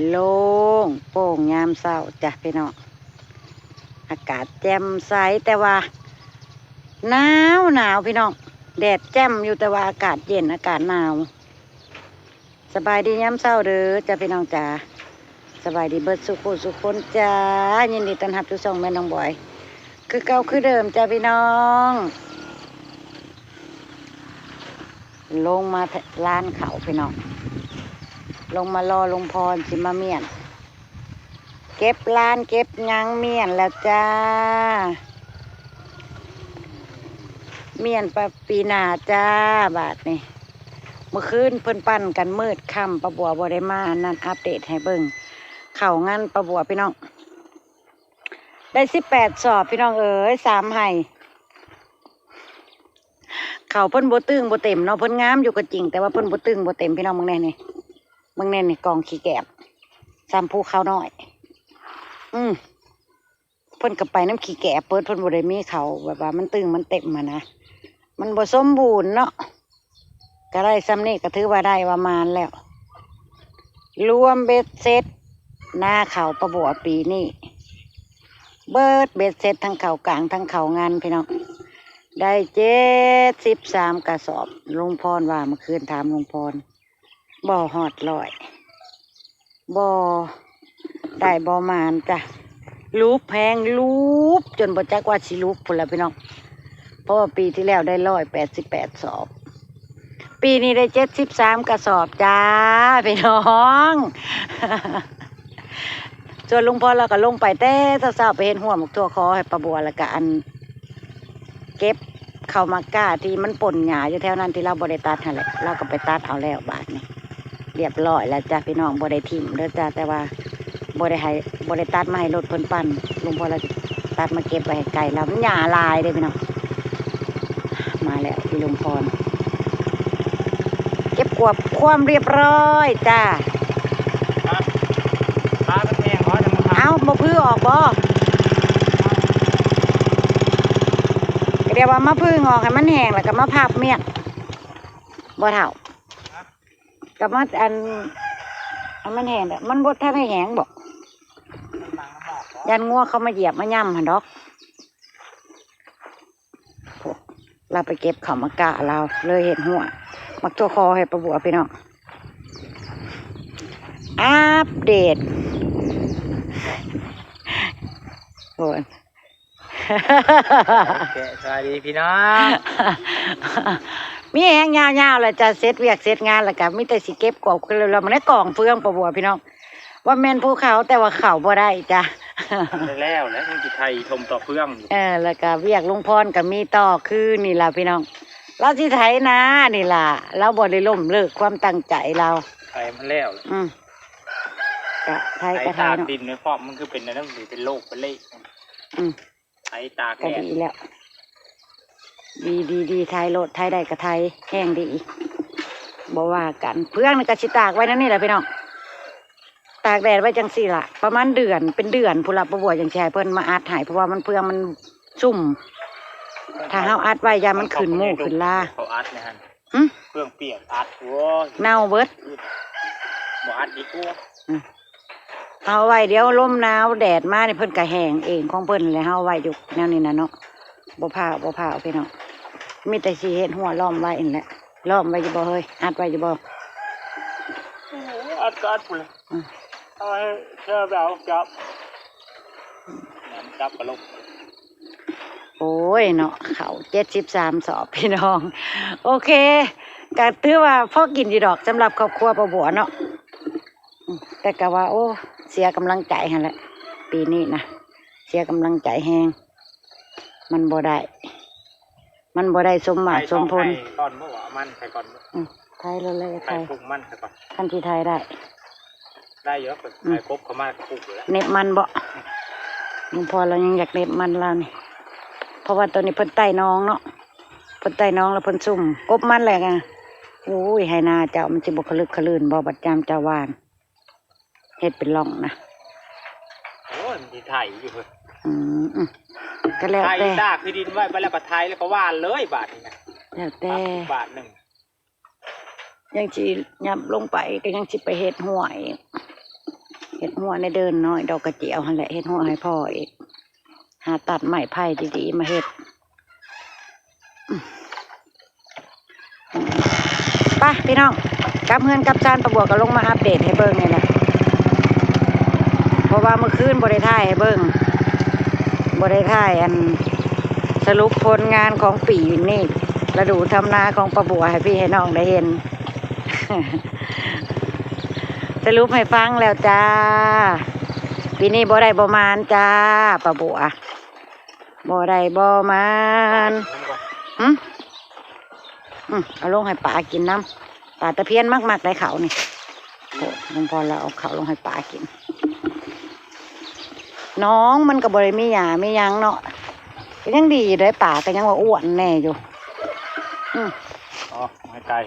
โล่งโป่งยามเช้าจ้ะพี่น้องอากาศแจ่มใสแต่ว่าหนาวพี่น้องแดดแจ่มอยู่แต่ว่าอากาศเย็นอากาศหนาวสบายดียามเช้าเด้อจ้ะพี่น้องจ๋าสบายดีเบิดสุขสุขคนจ้ายินดีต้อนรับทุกช่องแม่น้องบอยคือเก่าคือเดิมจ้ะพี่น้องลงมาร้านเขาพี่น้องลงมารอลุงพรสิมาเมียนเก็บร้านเก็บยังเมียนแล้วจ้าเมียนปีหน้าจ้าบาทนี่เมื่อคืนเพิ่นปั่นกันมืดค่ำประบัวบ่ได้มานั่นอัปเดตให้เบิ่งเข่างั้นประบัวพี่น้องได้18 สอบพี่น้องเอ๋ย3 ไห่เข่าเพิ่นบ่ตึงบ่เต็มเนาะเพิ่นงามอยู่ก็จริงแต่ว่าเพิ่นบ่ตึงบ่เต็มพี่น้องมึงแน่นี่กองขี้แกบซ้ำภูเขาน้อยเพิ่นก็ไปน้ำขี้แกะเพิ่นบ่ได้มีเขาแบบว่ามันตึงมันเต็มมานะมันบ่สมบูรณ์เนาะก็ได้ซ้ำนี่ก็ถือว่าได้ประมาณแล้วรวมเบ็ดเสร็จหน้าเขาประบัวปีนี้เบ็ดเสร็จทั้งเขากลางทั้งเขางานพี่น้องได้73 กระสอบลุงพรว่าเมื่อคืนถามลุงพรบ่ฮอด100บ่ได้บ่มานจ้ะลูบแพงลูบจนบ่จักว่าสิลูบพุ่นละพี่น้องเพราะว่าปีที่แล้วได้188 สอบปีนี้ได้73 กระสอบจ้าพี่น้องส่วนลุงพ่อเราก็ลงไปแต่เช้าๆไปเห็นหัวหมกทั่วคอให้ปลาบัวแล้วก็อันเก็บเข้ามาก้าที่มันป่นหญ้าอยู่แถวนั้นที่เราบ่ได้ตัดหั่นแหละเราก็ไปตัดเอาแล้วบาดนี้เรียบร้อยแล้วจ้าพี่น้องบ่ได้ทิ่มเด้อจ้าแต่ว่าบ่ได้ตัดมาให้รถเพิ่นปั่นลุงพ่อเราตัดมาเก็บไว้ให้ไก่แล้วมันหญ้าลายเด้อพี่น้องมาแล้วพี่ลุงพรเก็บกวบความเรียบร้อยจ้าเอาบ่พื้อออกบ่เดี๋ยวว่ามาพื้งอกให้มันแห้งแล้วก็มาพับเมียนบ่เท่ากับมาอันมันแห้งแต่มันบดถ้าไม่แห้งบ่ยันงัวเขามาเหยียบมาย่ำหันดอกเราไปเก็บเขามากะเราเลยเห็นหัวมักตัวคอให้ประบัวพี่น้องอัปเดตโอนสวัสดีพี่น้อง มีแห้งยาวๆเลยจะเสร็จเวียกเสร็จงานแล้วกับมิแต่สิเก็บกบคือเราไม่ได้กล่องเฟืองประบัวพี่น้องว่าแม่นภูเขาแต่ว่าเขาบ่ได้จ้ะแล้วมันจะไทยชมต่อเฟื่องแล้วก็เวียกลุงพรกับมีต่อคือนี่ล่ะพี่น้องเราที่ไทยนะนี่ล่ะเราบ่ได้ล้มเลิกความตั้งใจเราไทยมันแล้วกะไทยก็ไทยเนาะดินในครอบมันคือเป็นอะไรเป็นโรคเป็นเละไทยตากแดดดีแล้วดีไทยโลดไทยได้กับไทยแห้งดีบ่ว่ากันเพื่องนี่ก็สิตากไว้นั่นนี่แหละพี่น้องตากแดดไว้จังสี่ล่ะประมาณเดือนเป็นเดือนผู้รับประบัวจังแช่เพิ่นมาอัดหายเพราะว่ามันเพื่องมันซุ่มถ้าเฮาอัดไว้ยามันขึ้นมูกขึ้นลาเขาอัดนะฮะเพื่องเปียกอัดโว้เน่าเบิดบ่อัดดีกว่าเฮาไว้เดี๋ยวลมหนาวแดดมาเนี่ยเพิ่นก็แห้งเองของเพิ่นเลยเฮาไว้อยู่แนวนี้นะเนาะบ่พาพี่น้องมีแต่สิเฮ็ดหัวล้อมไว้นั่นแหละล้อมไว้อยู่บ่เฮ้ยอัดไว้อยู่บ่อัดพุ่นเอาเชื่อแบบจับกระลกโอ้ยเนาะเขา73 สอบพี่น้องโอเคก็ถือว่าพอกินอยู่ดอกสำหรับครอบครัวป้าบัวเนาะแต่ก็ว่าโอ้เสียกำลังใจหั่นแหละปีนี้นะเสียกำลังใจแฮงมันบ่ได้สมหวังสมผลก่อนเมื่อวานมันใครก่อนไทยเลยไทยปลูกมันใครก่อนขั้นที่ไทยได้เยอะกว่าไทยครบเขามากปลูกเลยเน็บมันบ่ลุงพอเรายังอยากเน็บมันเรานี่เพราะว่าตัวนี้เพิ่นไต่น้องเนาะเพิ่นไต่น้องแล้วเพิ่นซุ่มกบมันแหละไงโอ้ยไฮนาเจ้ามันสิบ่คลึกคลื่นบ่บัดจามเจ้าวานเฮ็ดเป็นร่องนะโอ้ยมันไทยอยู่เลยก็แล้วแต่ไทยตากคือดินไว้ไปแล้วก็ไทยแล้วก็ว่านเลยบาทนี่นะแล้วแต่บาทหนึ่งยังสิยับลงไปก็ยังสิไปเฮ็ดห้วย เห็ดหัวในเดินน้อยดอกกระเจียวหั่นแหละเห็ดหัวให้พ่ออีกหาตัดไม้ไผ่ดีๆมาเห็ดไปพี่น้องกลับเฮือนกลับจานประบวกก็ลงมาอัปเดตให้เบิ่งนี่แหละเพราะว่าเมื่อคืนบ่ได้ถ่ายให้เบิ่งบ่ได้ถ่ายอันสรุปผลงานของปีนี้ฤดูทำนาของประบวให้พี่ให้น้องได้เห็น สรุปให้ฟังแล้วจ้าปีนี้บ่ได้บ่มานจ้าประบวบ่ได้บ่มานเอาลงให้ป่ากินน้ำป่าตะเพียนมากๆได้เขานี่โอ้ลงพอแล้วเอาเขาลงให้ป่ากินน้องมันก็บ่ได้มีหยามียังเนาะก็ยังดีอยู่ได้ป่าก็ยังว่าอ้วนแน่อยู่อ๋อไม่ไกล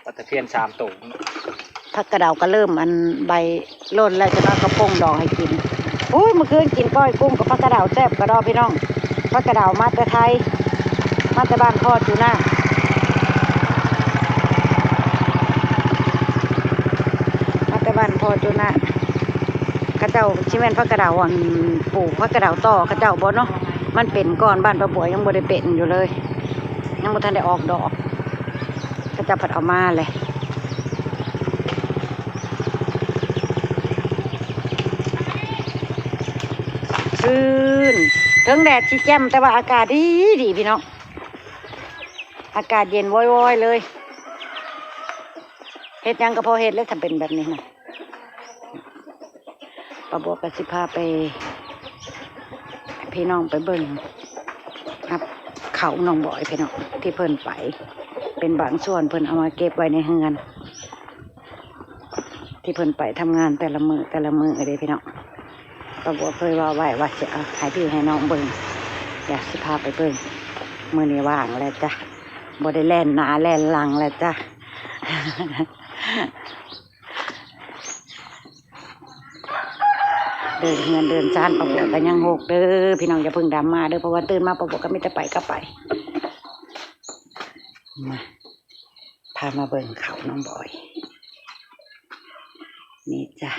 ปลาตะเพียน3 ตัวผักกระเดาก็เริ่มอันใบร่นแล้วจะน้อยกระพงดอกให้กินโอ้ยเมื่อคืนกินก้อยกุ้งกับผักกระเดาแซ่บกระดอพี่น้องผักกระเดามาแต่ไทยมาแต่บ้านพ่อจูน่ามาแต่บ้านพ่อจูน่าข้าเจ้าชิเมนผักกระเดาอันปลูกผักกระเดาต่อข้าเจ้าบ่เนาะมันเป็นก้อนบ้านประบวยยังบ่ได้เป็นอยู่เลยยังบ่ทันได้ออกดอกข้าเจ้าผัดเอามาเลยถึงแดดชี้แจ่มแต่ว่าอากาศดีดีพี่น้องอากาศเย็นว้อยๆเลยเฮ็ดยังก็พอเฮ็ดแล้วถ้าเป็นแบบนี้นะป้าบัวก็สิพาไปพี่น้องไปเบิ่งครับเขาน้องบ่อยพี่น้องที่เพิ่นไปเป็นบางส่วนเพิ่นเอามาเก็บไว้ในเฮือนที่เพิ่นไปทำงานแต่ละมือเลยพี่น้องป้าบัวเคยว่าไว้ว่าจะเอาให้พี่ให้น้องเบิ่งอยากสิพาไปเบิ่งมื้อนี้ว่างแล้วจ้ะบ่ได้แล่นหน้าแล่นหลังแล้วจ้ะ เดินเงินเดินจานป้าบัวก็ยังหกเด้อพี่น้องอย่าเพิ่งดราม่าเด้อเพราะว่าตื่นมาป้าบัวก็ไม่ได้ไปก็ไปมาพามาเบิ่งเขาน้องบอยนี่จ้ะ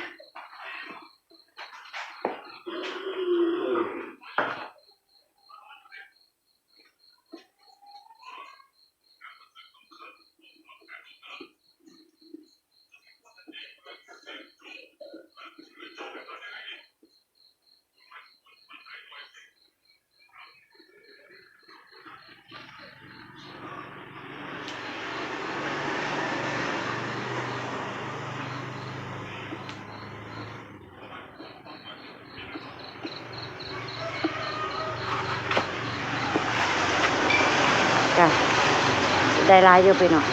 ได้ลายอยู่พี่น้อง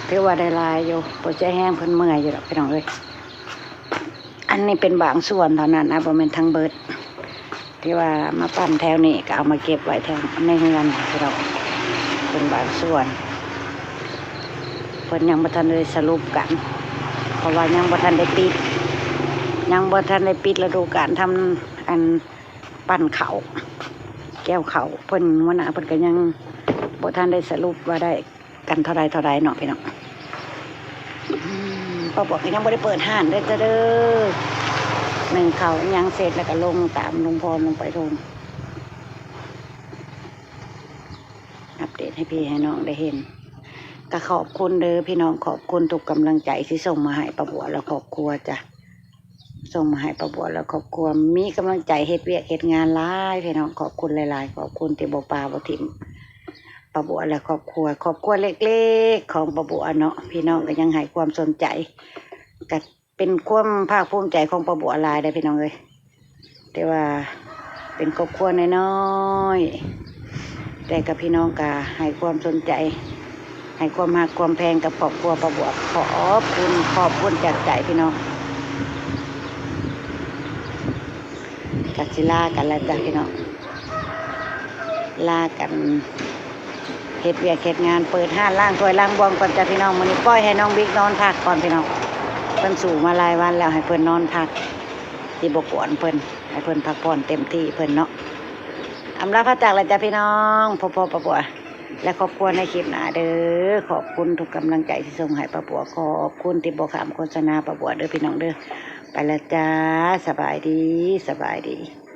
ถือว่าได้ลายอยู่ปวดใจแห้งเพิ่นเมื่อยอยู่หรอกพี่น้องเลยอันนี้เป็นบางส่วนเท่านั้นนะบ่แม่นทั้งเบิดที่ว่ามาปั้นแถวนี้ก็เอามาเก็บไว้แถวในเฮือนพี่น้องเป็นบางส่วนเพิ่นยังบ่ทันได้สรุปกันเพราะว่ายังบ่ทันได้ปิดฤดูกาลทำอันปั้นเขาแก้วเขาเพิ่นหัวหน้าเพิ่นก็ยังบ่ทันได้สรุปว่าได้กันเท่าไรเนาะพี่น้องป้าบอกยังบ่ได้เปิดห้านเด้อจ้ะเด้อหนึ่งเขายังเสร็จแล้วก็ลงตามลุงพรลงไปลงอัปเดตให้พี่ให้น้องได้เห็นก็ขอบคุณเด้อพี่น้องขอบคุณทุกกำลังใจที่ส่งมาให้ป้าบัวและครอบครัวจ้ะส่งมาให้ป้าบัวและครอบครัวมีกำลังใจเฮ็ดเวียกเฮ็ดงานหลายพี่น้องขอบคุณหลายๆขอบคุณที่บ่ปาบ่ถิ่มป้าบัวและครอบครัวเล็กๆของป้าบัวเนาะพี่น้องก็ยังให้ความสนใจก็เป็นความภาคภูมิใจของป้าบัวหลายได้พี่น้องเลยแต่ว่าเป็นครอบครัวน้อยๆแต่กับพี่น้องก็ให้ความสนใจให้ความรักความแพงกับครอบครัวป้าบัวขอบคุณจากใจพี่น้องกัดสิลากันแล้วจ้ะพี่น้องลากันเฮ็ดเวียกเฮ็ดงานเปิดห้านล้างถ้วยล้างบวงก่อนจ้ะพี่น้องมื้อนี้ปล่อยให้น้องบิ๊กนอนพักก่อนพี่น้องเพิ่นสู่มาหลายวันแล้วให้เพิ่นนอนพักที่บ่กวนเพิ่นให้เพิ่นพักผ่อนเต็มที่เพิ่นเนาะอำลาพระจากแล้วจ้ะพี่น้องพ่อป้าบัว และขอบคุณในคลิปหน้าเด้อขอบคุณทุกกำลังใจที่ส่งให้ป้าบัวขอบคุณที่บอกขามโฆษณาป้าบัวเด้อพี่น้องเด้อไปละจ้าสบายดี